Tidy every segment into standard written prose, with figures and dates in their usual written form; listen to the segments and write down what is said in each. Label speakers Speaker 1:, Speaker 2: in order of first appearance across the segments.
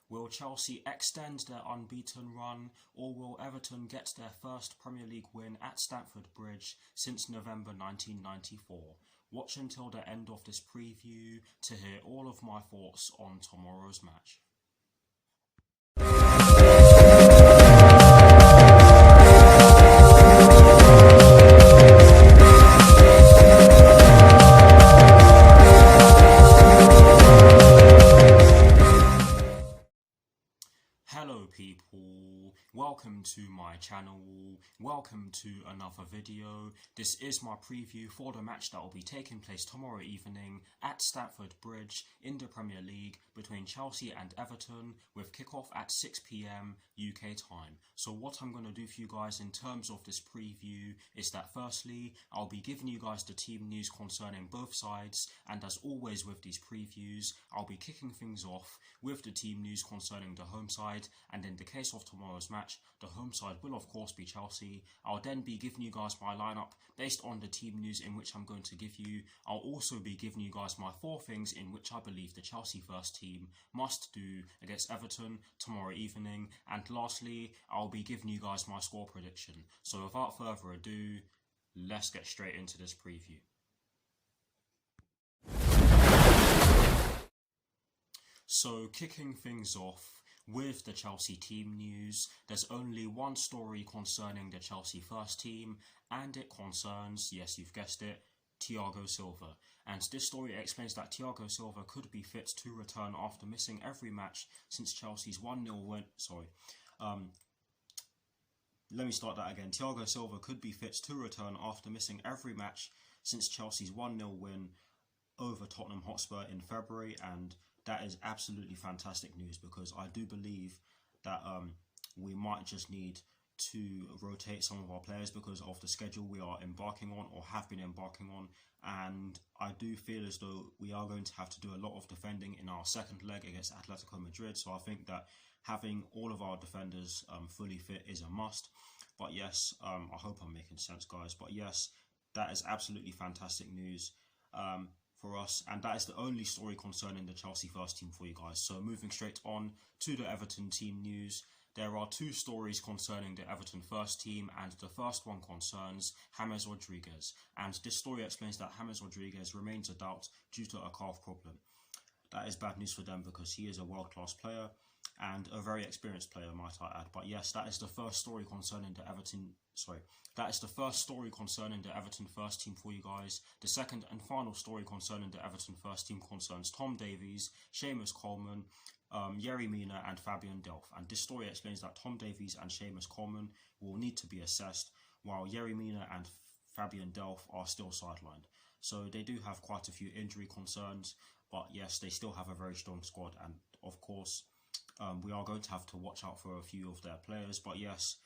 Speaker 1: Will Chelsea extend their unbeaten run, or will Everton get their first Premier League win at Stamford Bridge since November 1994? Watch until the end of this preview to hear all of my thoughts on tomorrow's match. Hello people, welcome to my channel, welcome to another video. This is my preview for the match that will be taking place tomorrow evening at Stamford Bridge in the Premier League between Chelsea and Everton, with kickoff at 6 PM UK time. So what I'm going to do for you guys in terms of this preview is that firstly, I'll be giving you guys the team news concerning both sides, and as always with these previews, I'll be kicking things off with the team news concerning the home side, and in the case of tomorrow's match, the home side will of course be Chelsea. I'll then be giving you guys my lineup based on the team news in which I'm going to give you. I'll also be giving you guys my 4 things in which I believe the Chelsea first team must do against Everton tomorrow evening, and lastly, I'll be giving you guys my score prediction. So without further ado, let's get straight into this preview. So kicking things off with the Chelsea team news, there's only one story concerning the Chelsea first team, and it concerns, yes you've guessed it, Thiago Silva. And this story explains that Thiago Silva could be fit to return after missing every match since Chelsea's 1-0 win. Let me start that again. Thiago Silva could be fit to return after missing every match since Chelsea's 1-0 win over Tottenham Hotspur in February, and that is absolutely fantastic news, because I do believe that we might just need to rotate some of our players because of the schedule we are embarking on or have been embarking on, and I do feel as though we are going to have to do a lot of defending in our second leg against Atletico Madrid. So I think that having all of our defenders fully fit is a must. But yes, I hope I'm making sense, guys, but yes, that is absolutely fantastic news for us, and that is the only story concerning the Chelsea first team for you guys. So moving straight on to the Everton team news, there are 2 stories concerning the Everton first team, and the first one concerns James Rodriguez, and this story explains that James Rodriguez remains a doubt due to a calf problem. That is bad news for them because he is a world-class player and a very experienced player, might I add. But yes, that is the first story concerning the Everton. That is the first story concerning the Everton first team for you guys. The second and final story concerning the Everton first team concerns Tom Davies, Seamus Coleman, Yerry Mina and Fabian Delph. And this story explains that Tom Davies and Seamus Coleman will need to be assessed, while Yerry Mina and Fabian Delph are still sidelined. So they do have quite a few injury concerns, but yes, they still have a very strong squad, and of course, we are going to have to watch out for a few of their players. But yes,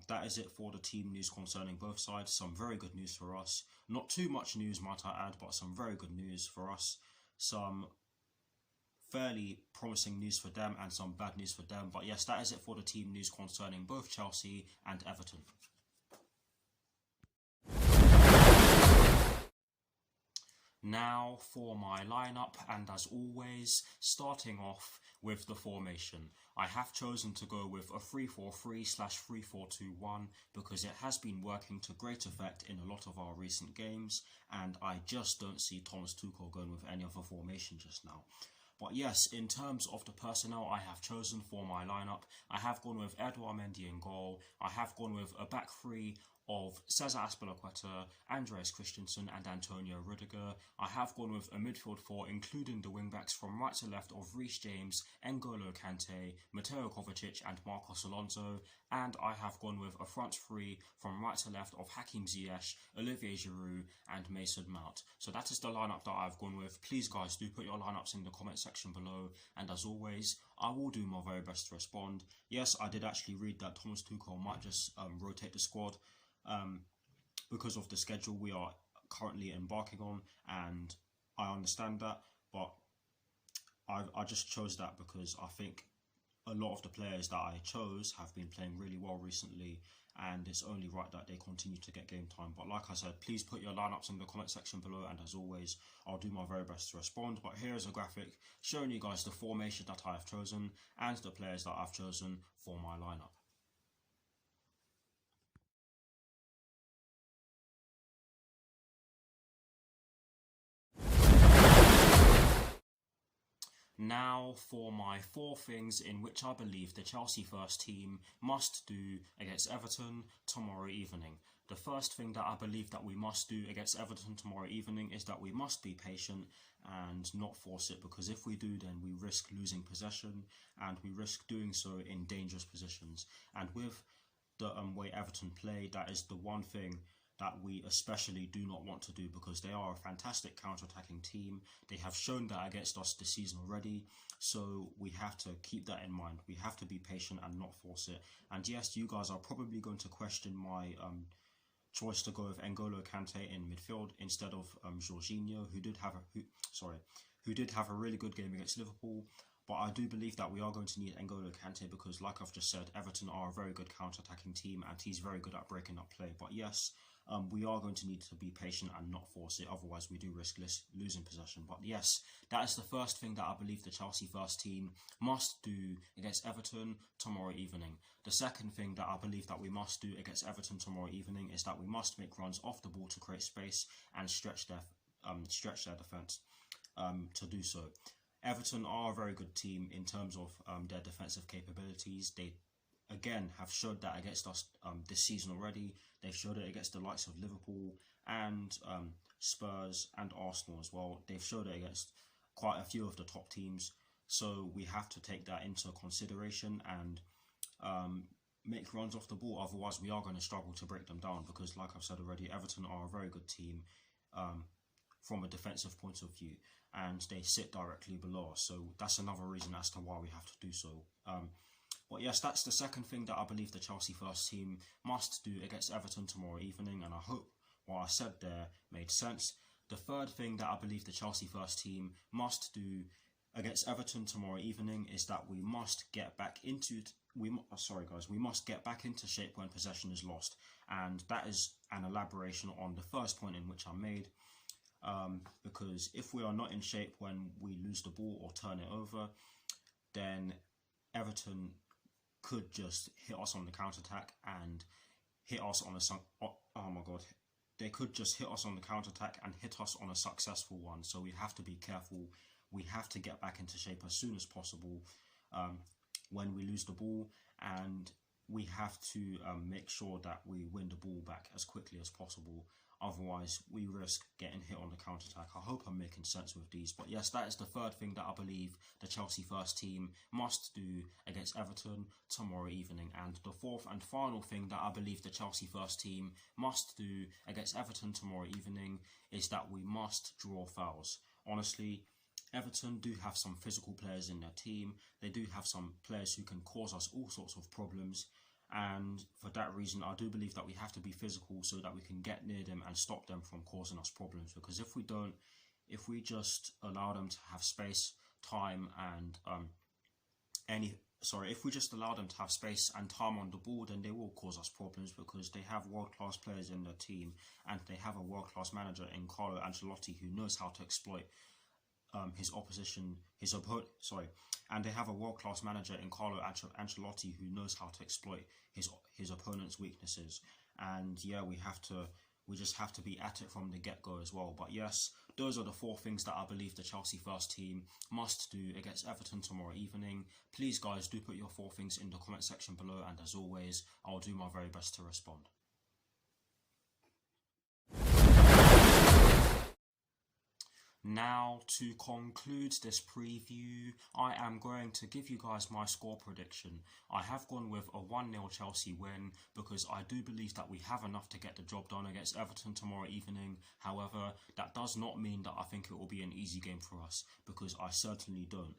Speaker 1: that is it for the team news concerning both sides. Some very good news for us. Not too much news, might I add, but some very good news for us. Some fairly promising news for them and some bad news for them. But yes, that is it for the team news concerning both Chelsea and Everton. Now for my lineup, and as always, starting off with the formation. I have chosen to go with a 3-4-3/3-4-2-1 because it has been working to great effect in a lot of our recent games, and I just don't see Thomas Tuchel going with any other formation just now. But yes, in terms of the personnel I have chosen for my lineup, I have gone with Edouard Mendy in goal. I have gone with a back 3 of Cesar Azpilicueta, Andreas Christensen and Antonio Rudiger. I have gone with a midfield 4 including the wingbacks from right to left of Reece James, N'Golo Kante, Mateo Kovacic and Marcos Alonso, and I have gone with a front 3 from right to left of Hakim Ziyech, Olivier Giroud and Mason Mount. So that is the lineup that I've gone with. Please guys, do put your lineups in the comment section below, and as always, I will do my very best to respond. Yes, I did actually read that Thomas Tuchel might just rotate the squad because of the schedule we are currently embarking on, and I understand that, but I just chose that because I think a lot of the players that I chose have been playing really well recently, and it's only right that they continue to get game time. But like I said, please put your lineups in the comment section below, and as always, I'll do my very best to respond. But here is a graphic showing you guys the formation that I have chosen and the players that I've chosen for my lineup. Now for my 4 things in which I believe the Chelsea first team must do against Everton tomorrow evening. The first thing that I believe that we must do against Everton tomorrow evening is that we must be patient and not force it, because if we do, then we risk losing possession and we risk doing so in dangerous positions. And with the way Everton play, that is the one thing that we especially do not want to do, because they are a fantastic counter-attacking team. They have shown that against us this season already, so we have to keep that in mind. We have to be patient and not force it. And yes, you guys are probably going to question my choice to go with N'Golo Kante in midfield instead of Jorginho, who did have a really good game against Liverpool. But I do believe that we are going to need N'Golo Kante, because like I've just said, Everton are a very good counter-attacking team and he's very good at breaking up play. But yes, we are going to need to be patient and not force it, otherwise we do risk losing possession. But yes, that is the first thing that I believe the Chelsea first team must do against Everton tomorrow evening. The second thing that I believe that we must do against Everton tomorrow evening is that we must make runs off the ball to create space and stretch their defence to do so. Everton are a very good team in terms of their defensive capabilities. They again have showed that against us this season already. They've showed it against the likes of Liverpool and Spurs and Arsenal as well. They've showed it against quite a few of the top teams. So we have to take that into consideration and make runs off the ball. Otherwise, we are going to struggle to break them down, because like I've said already, Everton are a very good team from a defensive point of view, and they sit directly below us. So that's another reason as to why we have to do so. But yes, that's the second thing that I believe the Chelsea first team must do against Everton tomorrow evening, and I hope what I said there made sense. The third thing that I believe the Chelsea first team must do against Everton tomorrow evening is that we must get back into we must get back into shape when possession is lost, and that is an elaboration on the first point in which I made. Because if we are not in shape when we lose the ball or turn it over, then Everton could just hit us on the counter-attack and hit us on they could just hit us on the counter-attack and hit us on a successful one. So we have to be careful. We have to get back into shape as soon as possible when we lose the ball, and we have to make sure that we win the ball back as quickly as possible. Otherwise, we risk getting hit on the counter-attack. I hope I'm making sense with these. But yes, that is the third thing that I believe the Chelsea first team must do against Everton tomorrow evening. And the fourth and final thing that I believe the Chelsea first team must do against Everton tomorrow evening is that we must draw fouls. Honestly, Everton do have some physical players in their team. They do have some players who can cause us all sorts of problems. And for that reason, I do believe that we have to be physical so that we can get near them and stop them from causing us problems. Because if we don't, if we just allow them to have space, time, and if we just allow them to have space and time on the ball, then they will cause us problems, because they have world-class players in their team and they have a world-class manager in Carlo Ancelotti who knows how to exploit and they have a world-class manager in Carlo Ancelotti who knows how to exploit his opponent's weaknesses. And yeah, we just have to be at it from the get-go as well. But yes, those are the 4 things that I believe the Chelsea first team must do against Everton tomorrow evening. Please guys, do put your 4 things in the comment section below, and as always, I'll do my very best to respond. Now, to conclude this preview, I am going to give you guys my score prediction. I have gone with a 1-0 Chelsea win, because I do believe that we have enough to get the job done against Everton tomorrow evening. However, that does not mean that I think it will be an easy game for us, because I certainly don't.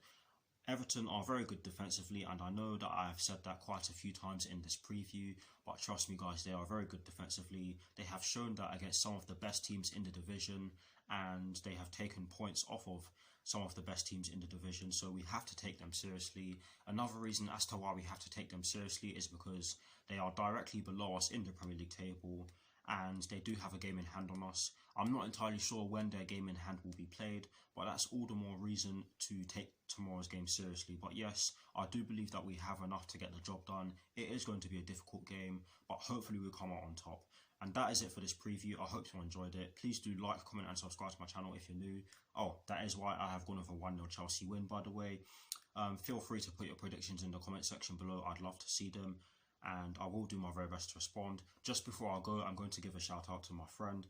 Speaker 1: Everton are very good defensively, and I know that I have said that quite a few times in this preview, but trust me guys, they are very good defensively. They have shown that against some of the best teams in the division, and they have taken points off of some of the best teams in the division, so we have to take them seriously. Another reason as to why we have to take them seriously is because they are directly below us in the Premier League table, and they do have a game in hand on us. I'm not entirely sure when their game in hand will be played, but that's all the more reason to take tomorrow's game seriously. But yes, I do believe that we have enough to get the job done. It is going to be a difficult game, but hopefully we'll come out on top. And that is it for this preview. I hope you enjoyed it. Please do like, comment and subscribe to my channel if you're new. Oh, that is why I have gone with a 1-0 Chelsea win, by the way. Feel free to put your predictions in the comment section below. I'd love to see them, and I will do my very best to respond. Just before I go, I'm going to give a shout out to my friend,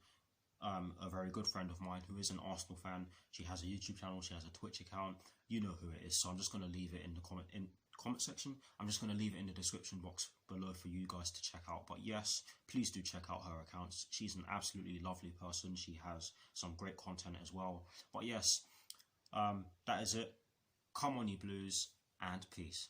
Speaker 1: a very good friend of mine who is an Arsenal fan. She has a YouTube channel, she has a Twitch account. You know who it is, so I'm just going to leave it in the comment section. I'm just going to leave it in the description box below for you guys to check out. But yes, please do check out her accounts. She's an absolutely lovely person. She has some great content as well. But yes, that is it. Come on, you Blues, and peace.